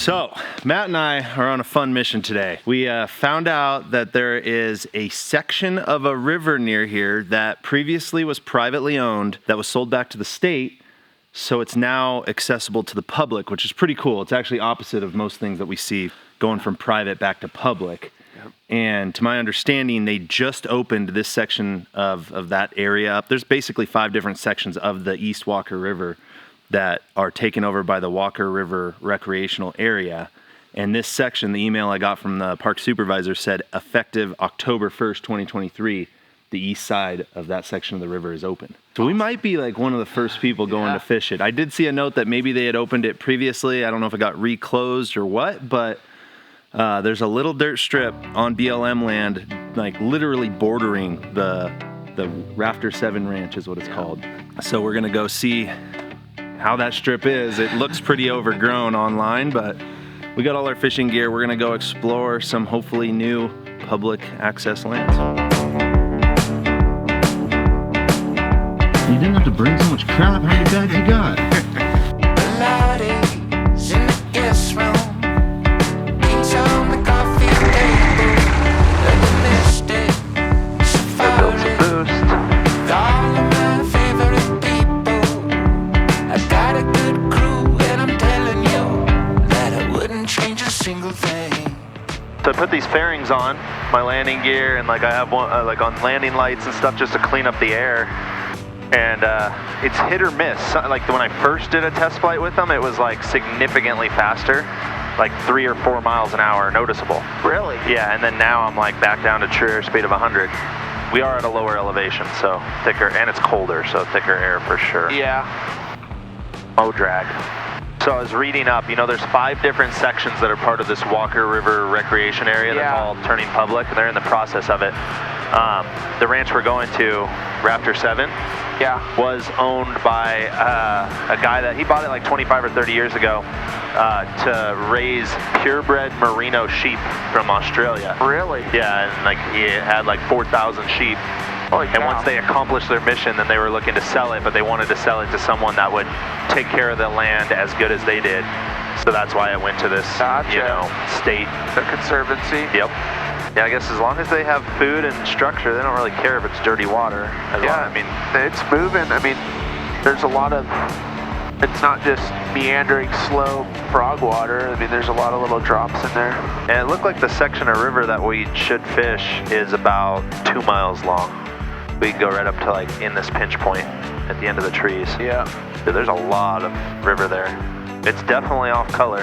So, Matt and I are on a fun mission today. We found out that there is a section of a river near here that previously was privately owned that was sold back to the state, so it's now accessible to the public, which is pretty cool. It's actually opposite of most things that we see going from private back to public. Yep. And to my understanding, they just opened this section of that area up. There's basically 5 different sections of the East Walker River that are taken over by the Walker River recreational area. And this section, the email I got from the park supervisor said effective October 1st, 2023, the east side of that section of the river is open. So we might be like one of the first people going to fish it. I did see a note that maybe they had opened it previously. I don't know if it got reclosed or what, but there's a little dirt strip on BLM land, like literally bordering the Rafter 7 Ranch is what it's called. So we're gonna go see how that strip is. It looks pretty overgrown online, but we got all our fishing gear. We're gonna go explore some hopefully new public access lands. You didn't have to bring so much crap. How many bags you got? So I put these fairings on my landing gear, and like I have one like on landing lights and stuff just to clean up the air. And it's hit or miss. Like when I first did a test flight with them, it was like significantly faster, like 3 or 4 miles an hour, noticeable. Really? Yeah, and then now I'm like back down to true airspeed of 100. We are at a lower elevation, so thicker, and it's colder, so thicker air for sure. Yeah. Oh, drag. So I was reading up, you know, there's 5 different sections that are part of this Walker River recreation area that's all turning public. They're in the process of it. The ranch we're going to, Rafter 7, was owned by a guy that he bought it like 25 or 30 years ago to raise purebred merino sheep from Australia. Really? Yeah, and like he had like 4,000 sheep. And once they accomplished their mission, then they were looking to sell it, but they wanted to sell it to someone that would take care of the land as good as they did. So that's why I went to this, you know, state. The conservancy? Yep. Yeah, I guess as long as they have food and structure, they don't really care if it's dirty water. I mean, it's moving. I mean, there's a lot of, it's not just meandering, slow frog water. I mean, there's a lot of little drops in there. And it looked like the section of river that we should fish is about 2 miles long. We can go right up to like in this pinch point at the end of the trees. Yeah. So there's a lot of river there. It's definitely off color.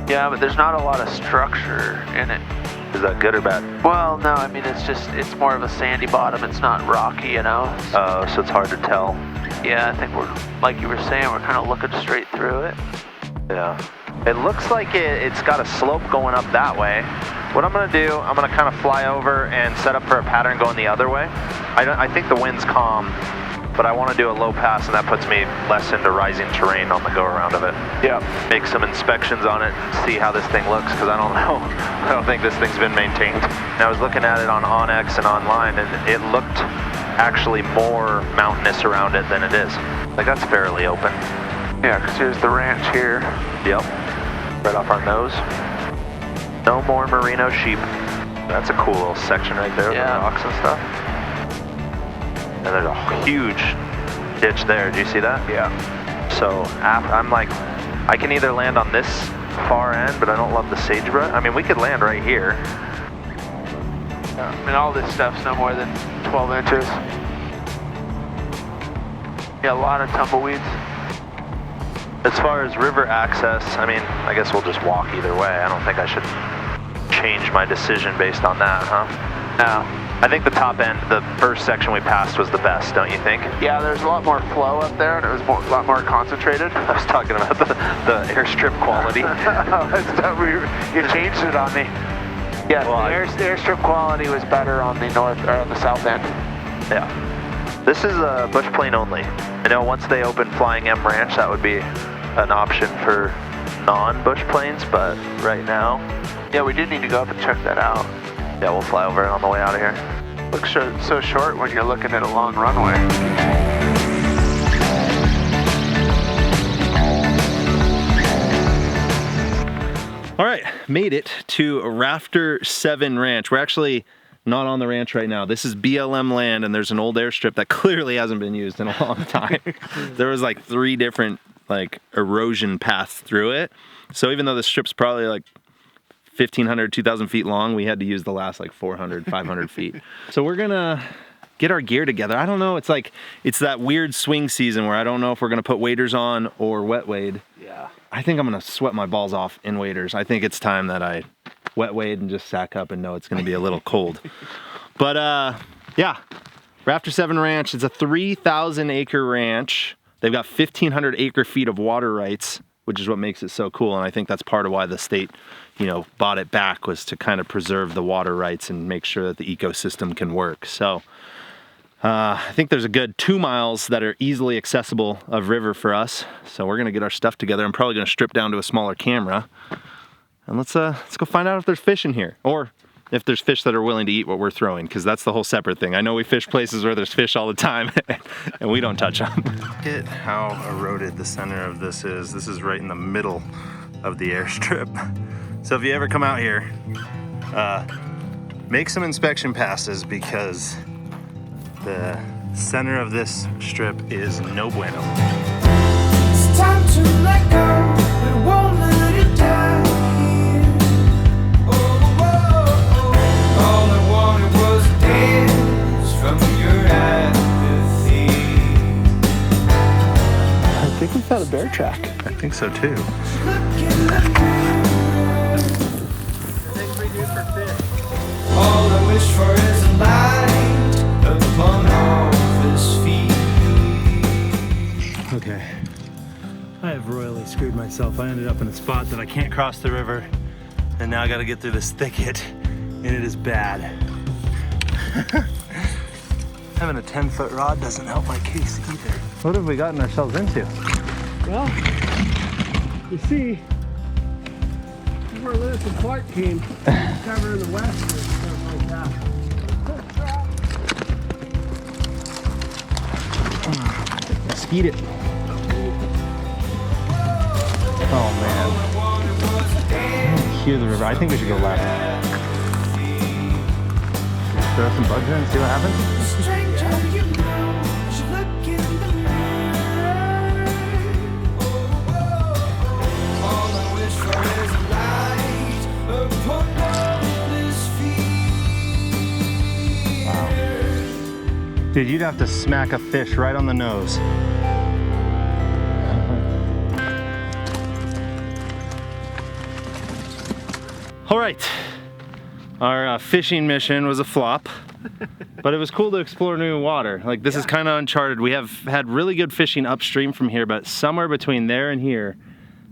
Yeah, but there's not a lot of structure in it. Is that good or bad? Well, no, I mean, it's more of a sandy bottom. It's not rocky, you know? Oh, so it's hard to tell. Yeah, I think we're, like you were saying, we're kind of looking straight through it. Yeah. It looks like it's got a slope going up that way. What I'm going to do, I'm going to kind of fly over and set up for a pattern going the other way. I think the wind's calm, but I want to do a low pass, and that puts me less into rising terrain on the go-around of it. Yeah. Make some inspections on it and see how this thing looks, because I don't know. I don't think this thing's been maintained. And I was looking at it on Onyx and online, and it looked actually more mountainous around it than it is. Like, that's fairly open. Yeah, because here's the ranch here. Yep. Right off our nose. No more merino sheep. That's a cool little section right there with the rocks and stuff. And there's a huge ditch there. Do you see that? Yeah. So I'm like, I can either land on this far end, but I don't love the sagebrush. I mean, we could land right here. Yeah. I mean, all this stuff's no more than 12 inches. Yeah, a lot of tumbleweeds. As far as river access, I mean, I guess we'll just walk either way. I don't think I should change my decision based on that, huh? No. I think the top end, the first section we passed was the best, don't you think? Yeah, there's a lot more flow up there, and it was a lot more concentrated. I was talking about the airstrip quality. You changed it on me. Yeah, well, the airstrip quality was better on the north or on the south end. Yeah. This is bush plane only. I know once they open Flying M Ranch, that would be an option for non-bush planes, but right now... Yeah, we do need to go up and check that out. Yeah, we'll fly over it on the way out of here. Looks so short when you're looking at a long runway. All right, made it to Rafter 7 Ranch. We're actually not on the ranch right now. This is BLM land, and there's an old airstrip that clearly hasn't been used in a long time. There was like 3 different like erosion paths through it. So even though the strip's probably like 1,500, 2,000 feet long, we had to use the last like 400, 500 feet. So we're gonna get our gear together. I don't know, it's that weird swing season where I don't know if we're gonna put waders on or wet wade. Yeah. I think I'm gonna sweat my balls off in waders. I think it's time that I wet wade and just sack up and know it's gonna be a little cold. But yeah, Rafter 7 Ranch, it's a 3,000 acre ranch. They've got 1,500 acre feet of water rights, which is what makes it so cool. And I think that's part of why the state, bought it back, was to kind of preserve the water rights and make sure that the ecosystem can work. So I think there's a good 2 miles that are easily accessible of river for us. So we're gonna get our stuff together. I'm probably gonna strip down to a smaller camera. And let's go find out if there's fish in here, or if there's fish that are willing to eat what we're throwing, because that's the whole separate thing. I know we fish places where there's fish all the time, and we don't touch them. Look at how eroded the center of this is. This is right in the middle of the airstrip. So if you ever come out here, make some inspection passes, because the center of this strip is no bueno. It's time to let go, but won't let it die here. Oh, oh, oh. All I wanted was a dance from your apathy. I think we found a bear track. I think so too. Look in the mirror. Things we do for fish. All I wish for is a light upon all this feet. Okay. I have royally screwed myself. I ended up in a spot that I can't cross the river, and now I gotta get through this thicket, and it is bad. Having a 10-foot rod doesn't help my case either. What have we gotten ourselves into? Well, you see, where Lewis and Clark came, cover in the west and stuff like that. Skeet it. Oh man. Here's the river. I think we should go left. Throw some bugs in and see what happens. Stranger you know, should look in the mirror. Oh, oh, oh. All I wish for is a light upon all this fear. Dude, you'd have to smack a fish right on the nose. All right, our fishing mission was a flop, but it was cool to explore new water. Like, this is kind of uncharted. We have had really good fishing upstream from here, but somewhere between there and here,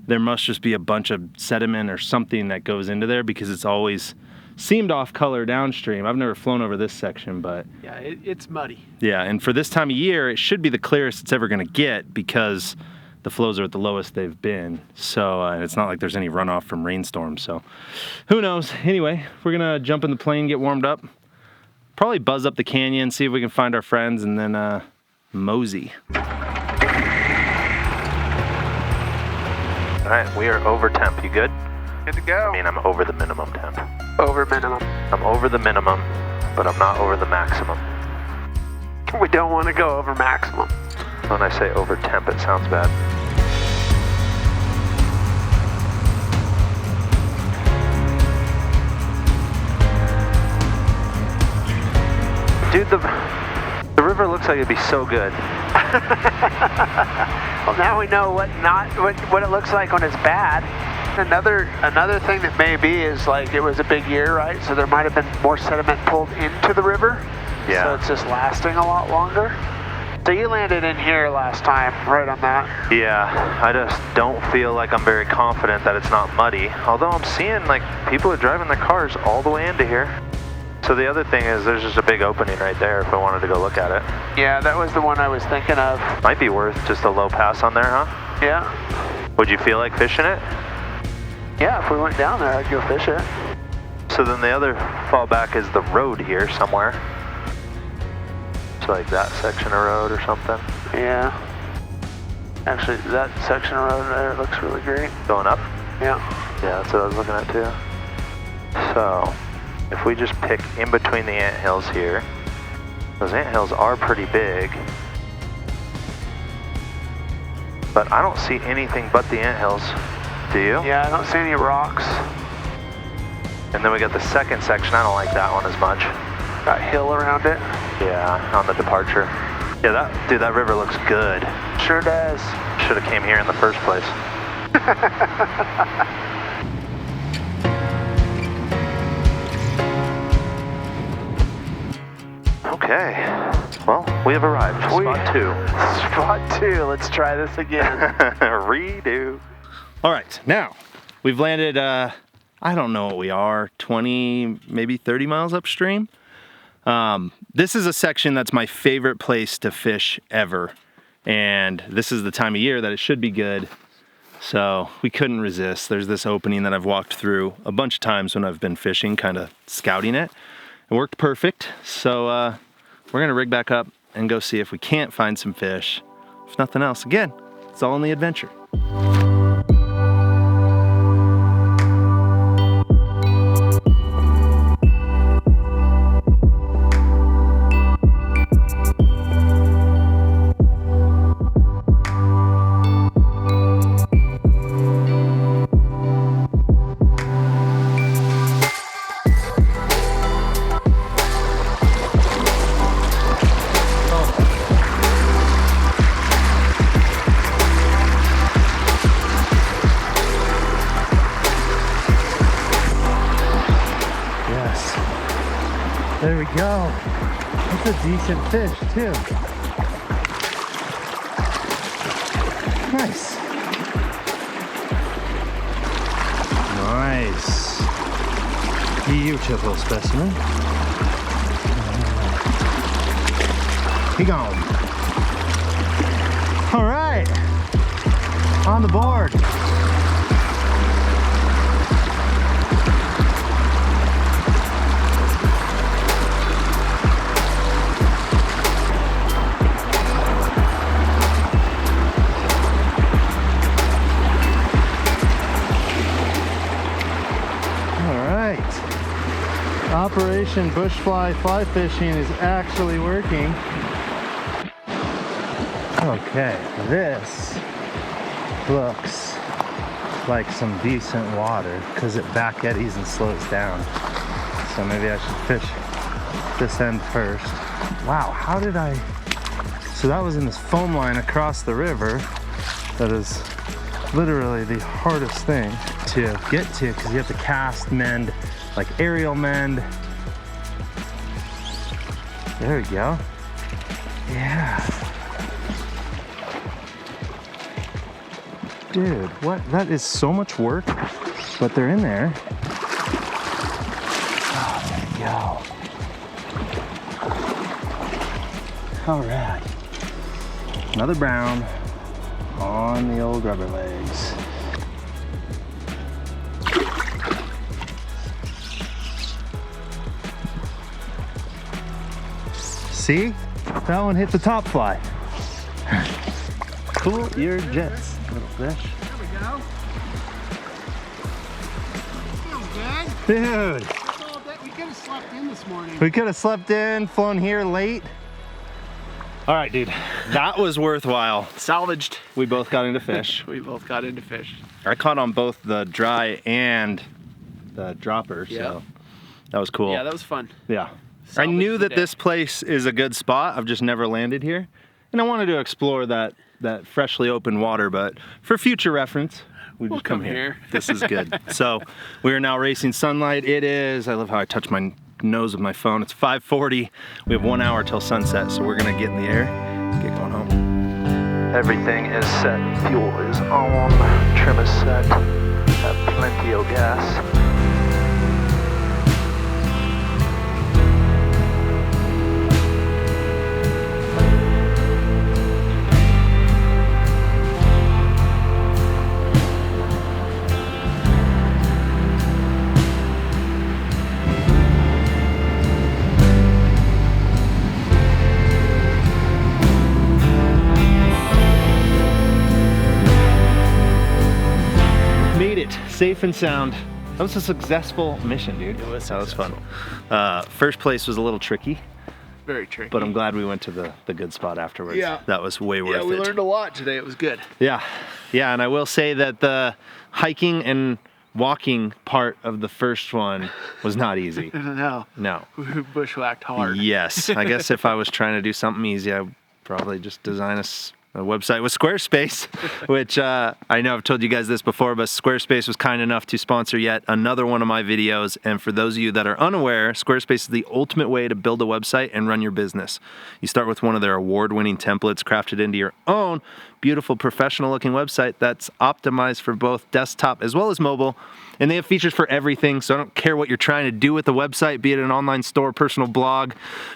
there must just be a bunch of sediment or something that goes into there, because it's always seemed off color downstream. I've never flown over this section, but Yeah, it's muddy. yeah, and for this time of year, it should be the clearest it's ever gonna get, because the flows are at the lowest they've been. So it's not like there's any runoff from rainstorms, so who knows? Anyway, we're gonna jump in the plane, get warmed up, probably buzz up the canyon, see if we can find our friends, and then mosey. All right, we are over temp. You good? Good to go. I mean, I'm over the minimum temp. Over minimum. I'm over the minimum, but I'm not over the maximum. We don't want to go over maximum. When I say over temp, it sounds bad. Dude, the river looks like it'd be so good. Well, now we know what it looks like when it's bad. Another thing that may be is, like, it was a big year, right? So there might have been more sediment pulled into the river. Yeah. So it's just lasting a lot longer. So you landed in here last time, right on that. Yeah, I just don't feel like I'm very confident that it's not muddy. Although I'm seeing, like, people are driving their cars all the way into here. So the other thing is, there's just a big opening right there if I wanted to go look at it. Yeah, that was the one I was thinking of. Might be worth just a low pass on there, huh? Yeah. Would you feel like fishing it? Yeah, if we went down there, I'd go fish it. So then the other fallback is the road here somewhere. So like that section of road or something. Yeah. Actually, that section of road there looks really great. Going up? Yeah. Yeah, that's what I was looking at too. So, if we just pick in between the anthills here, those anthills are pretty big. But I don't see anything but the anthills. Do you? Yeah, I don't see any rocks. And then we got the second section. I don't like that one as much. Got hill around it. Yeah, on the departure. Yeah, that river looks good. Sure does. Should have came here in the first place. Okay, well, we have arrived. Spot 2. Spot 2. Let's try this again. Redo. All right, now we've landed, I don't know what we are, 20, maybe 30 miles upstream. This is a section that's my favorite place to fish ever. And this is the time of year that it should be good. So we couldn't resist. There's this opening that I've walked through a bunch of times when I've been fishing, kind of scouting it. It worked perfect. So we're gonna rig back up and go see if we can't find some fish. If nothing else, again, it's all in the adventure. There we go. That's a decent fish too. Nice. Nice. Beautiful specimen. He gone. All right. On the board. Operation Bushfly fly fishing is actually working. Okay, this looks like some decent water because it back eddies and slows down. So maybe I should fish this end first. Wow, how did I... So that was in this foam line across the river. That is literally the hardest thing to get to because you have to cast, mend, like aerial mend. There we go. Yeah. Dude, what? That is so much work, but they're in there. Oh, there we go. All right. Another brown on the old rubber legs. See? That one hit the top fly. Cool your jets, little fish. There we go. Feels good. Dude, We could have slept in this morning. we could have slept in, flown here late. All right, dude, that was worthwhile. Salvaged. We both got into fish. We both got into fish. I caught on both the dry and the dropper, Yeah. so that was cool. Yeah, that was fun. Yeah. I Salvaged knew the that day. this place is a good spot. I've just never landed here. And I wanted to explore that freshly open water, but for future reference, we We'll just come come here. here. This is good. So we are now racing sunlight. It is, I love how I touch my nose with my phone. It's 5:40. We have 1 hour till sunset, so we're gonna get in the air, get going home. Everything is set. Fuel is on. Trim is set. Have plenty of gas. safe and sound. That was a successful mission, dude. It was That was fun. First place was a little tricky, Very tricky. but I'm glad we went to the good spot afterwards. Yeah. That was way worth Yeah, we it. learned a lot today. It was good. Yeah, and I will say that the hiking and walking part of the first one was not easy. No. No. We bushwhacked hard. Yes, I guess if I was trying to do something easy, I would probably just design a website with Squarespace, which I know I've told you guys this before, but Squarespace was kind enough to sponsor yet another one of my videos. And for those of you that are unaware, Squarespace is the ultimate way to build a website and run your business. You start with one of their award-winning templates crafted into your own beautiful professional-looking website that's optimized for both desktop as well as mobile. And they have features for everything, so I don't care what you're trying to do with the website, be it an online store, personal blog.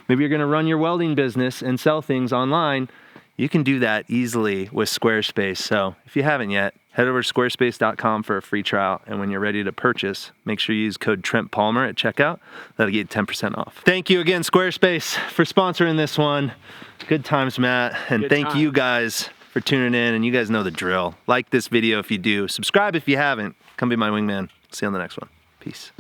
Maybe you're going to run your welding business and sell things online. You can do that easily with Squarespace. So if you haven't yet, head over to squarespace.com for a free trial. And when you're ready to purchase, make sure you use code Trent Palmer at checkout. That'll get you 10% off. Thank you again, Squarespace, for sponsoring this one. Good times, Matt. And Good thank times. you guys for tuning in. And you guys know the drill. Like this video if you do. Subscribe if you haven't. Come be my wingman. See you on the next one. Peace.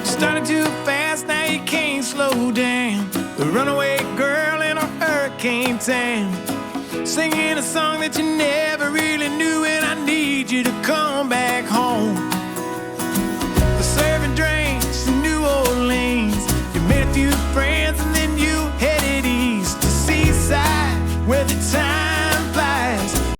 Started too fast, now you can't slow down. The runaway girl in a hurricane town, singing a song that you never really knew, and I need you to come back home.